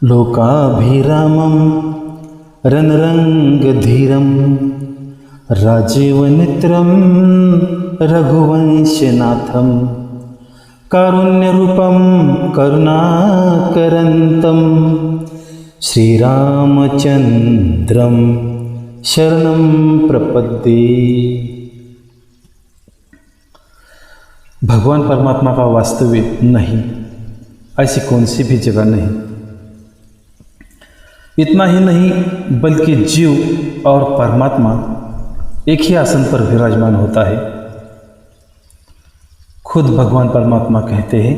लोकाभिरामं रणरङ्गधीरं राजीवनेत्रं रघुवंशनाथं कारुण्यरूपं करुणाकरन्तं श्रीरामचन्द्रं शरणं प्रपद्ये। भगवान परमात्मा का वास्तविक नहीं, ऐसी कौन सी भी जगह नहीं। इतना ही नहीं बल्कि जीव और परमात्मा एक ही आसन पर विराजमान होता है। खुद भगवान परमात्मा कहते हैं,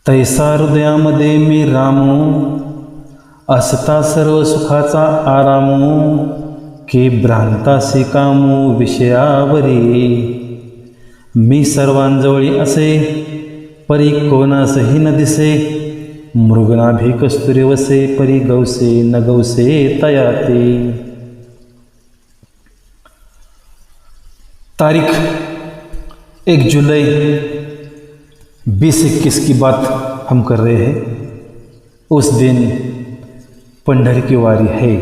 तैसा हृदयामध्ये मी रामो, असता सर्व सुखाचा आरामो, के भ्रांतासी कामो विषयावरी, मी सर्वांजवळी असे परी कोणासही न दिसे, मृगनाभी कस्तुरी वसे परी गौसे न गौसे तयाते। तारीख 1 जुलाई 2021 की बात हम कर रहे हैं। उस दिन पंढरी की वारी है।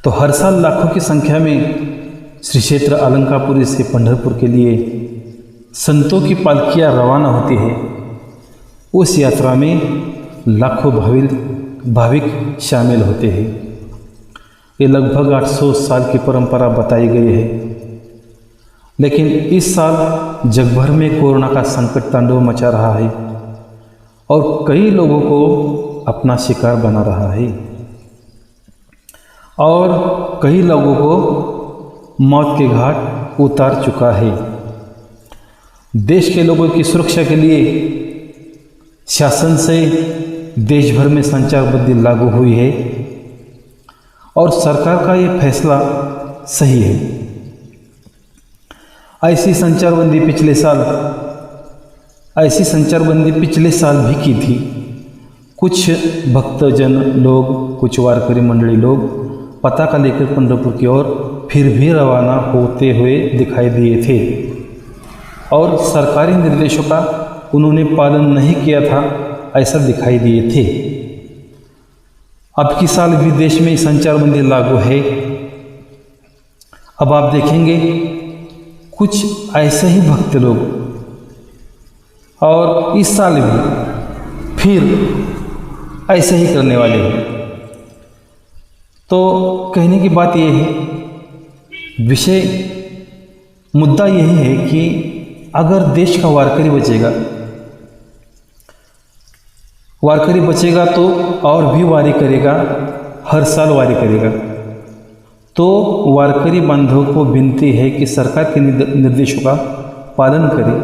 तो हर साल लाखों की संख्या में श्री क्षेत्र अलंकापुरी से पंढरपुर के लिए संतों की पालकियाँ रवाना होती है। उस यात्रा में लाखों भाविक शामिल होते हैं। ये लगभग 800 साल की परंपरा बताई गई है। लेकिन इस साल जग भर में कोरोना का संकट तांडव मचा रहा है और कई लोगों को अपना शिकार बना रहा है और कई लोगों को मौत के घाट उतार चुका है। देश के लोगों की सुरक्षा के लिए शासन से देश भर में संचारबंदी लागू हुई है और सरकार का ये फैसला सही है। ऐसी संचारबंदी पिछले साल भी की थी। कुछ भक्तजन लोग, कुछ वारकरी मंडली लोग पताका लेकर पंढरपुर की ओर फिर भी रवाना होते हुए दिखाई दिए थे और सरकारी निर्देशों का उन्होंने पालन नहीं किया था, ऐसा दिखाई दिए थे। अब की साल भी देश में संचारबंदी लागू है। अब आप देखेंगे कुछ ऐसे ही भक्त लोग और इस साल भी फिर ऐसे ही करने वाले हैं। तो कहने की बात यह है, मुद्दा यही है कि अगर देश का वारकरी बचेगा तो और भी वारी करेगा, हर साल वारी करेगा। तो वारकरी बांधवों को विनती है कि सरकार के निर्देशों का पालन करें।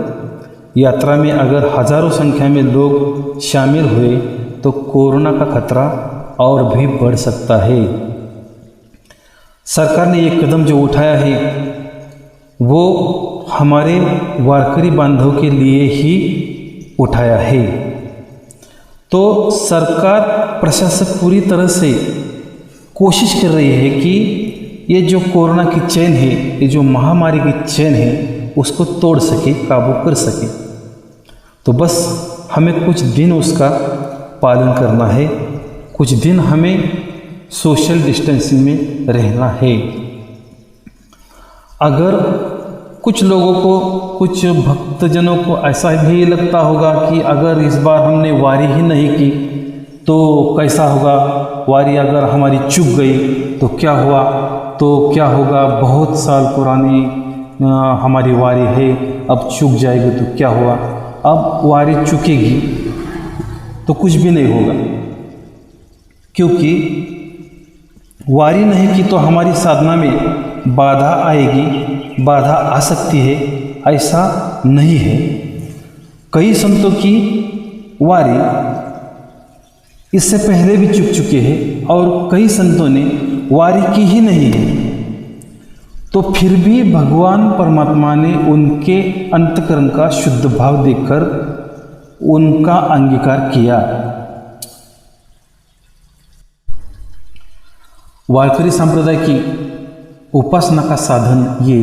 यात्रा में अगर हजारों संख्या में लोग शामिल हुए तो कोरोना का खतरा और भी बढ़ सकता है। सरकार ने ये कदम जो उठाया है वो हमारे वारकरी बांधवों के लिए ही उठाया है। तो सरकार प्रशासन पूरी तरह से कोशिश कर रही है कि ये जो कोरोना की चेन है, ये जो महामारी की चेन है, उसको तोड़ सके, काबू कर सके। तो बस हमें कुछ दिन उसका पालन करना है, कुछ दिन हमें सोशल डिस्टेंसिंग में रहना है। अगर कुछ लोगों को, कुछ भक्तजनों को ऐसा भी लगता होगा कि अगर इस बार हमने वारी ही नहीं की तो कैसा होगा, वारी अगर हमारी चूक गई तो क्या होगा, बहुत साल पुरानी हमारी वारी है, अब चूक जाएगी तो क्या हुआ। अब वारी चुकेगी तो कुछ भी नहीं होगा, क्योंकि वारी नहीं की तो हमारी साधना में बाधा आएगी, बाधा आ सकती है, ऐसा नहीं है। कई संतों की वारी इससे पहले भी चुक चुके हैं और कई संतों ने वारी की ही नहीं है। तो फिर भी भगवान परमात्मा ने उनके अंतकरण का शुद्ध भाव देखकर उनका अंगीकार किया। वारकरी संप्रदाय की उपासना का साधन ये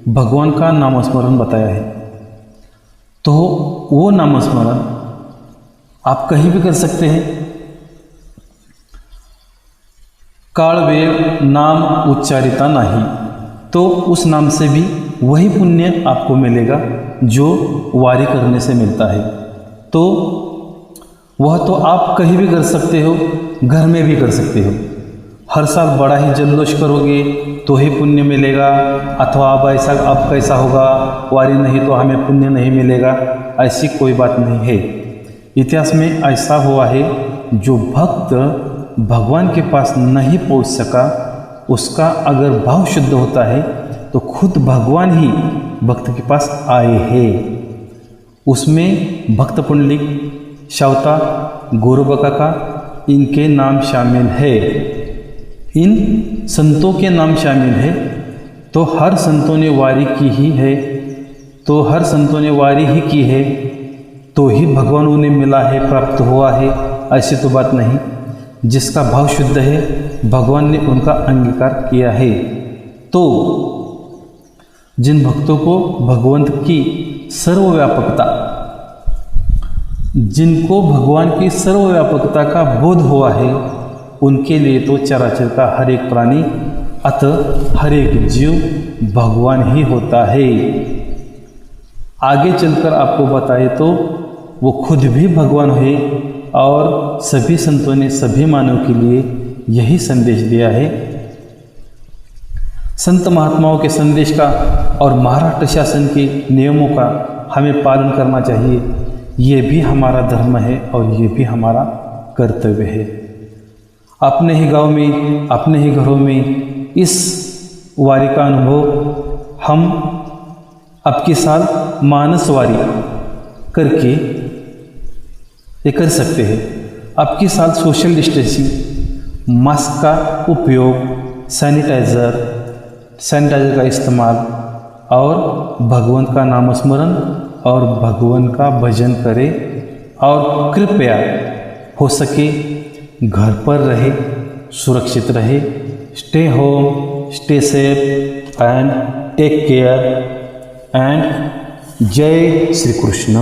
भगवान का नामस्मरण बताया है। तो वो नामस्मरण आप कहीं भी कर सकते हैं। कालवेव नाम उच्चारिता नहीं, तो उस नाम से भी वही पुण्य आपको मिलेगा जो वारी करने से मिलता है। तो वह तो आप कहीं भी कर सकते हो, घर में भी कर सकते हो। हर साल बड़ा ही जल्लोश करोगे तो ही पुण्य मिलेगा, अथवा अब कैसा होगा, वारी नहीं तो हमें पुण्य नहीं मिलेगा, ऐसी कोई बात नहीं है। इतिहास में ऐसा हुआ है, जो भक्त भगवान के पास नहीं पहुंच सका, उसका अगर भाव शुद्ध होता है तो खुद भगवान ही भक्त के पास आए हैं। उसमें भक्त पुंडलिक, श्यावता, गौरवकाका इनके नाम शामिल है, इन संतों के नाम शामिल है। तो हर संतों ने वारी की ही है, तो हर संतों ने वारी ही की है तो ही भगवान उन्हें मिला है, प्राप्त हुआ है, ऐसी तो बात नहीं। जिसका भाव शुद्ध है भगवान ने उनका अंगीकार किया है। तो जिन भक्तों को भगवंत की सर्वव्यापकता, जिनको भगवान की सर्वव्यापकता का बोध हुआ है, उनके लिए तो चराचर का हर एक प्राणी अतः हर एक जीव भगवान ही होता है। आगे चलकर आपको बताए तो वो खुद भी भगवान है, और सभी संतों ने सभी मानव के लिए यही संदेश दिया है। संत महात्माओं के संदेश का और महाराष्ट्र शासन के नियमों का हमें पालन करना चाहिए। ये भी हमारा धर्म है और ये भी हमारा कर्तव्य है। अपने ही गांव में, अपने ही घरों में इस वारी का अनुभव हम अब के साल मानस वारी करके ये कर सकते हैं। अब के साल सोशल डिस्टेंसिंग, मास्क का उपयोग, सैनिटाइज़र का इस्तेमाल और भगवान का नाम स्मरण और भगवान का भजन करें, और कृपया हो सके घर पर रहे, सुरक्षित रहे। Stay home, stay safe and take care and जय श्री कृष्ण।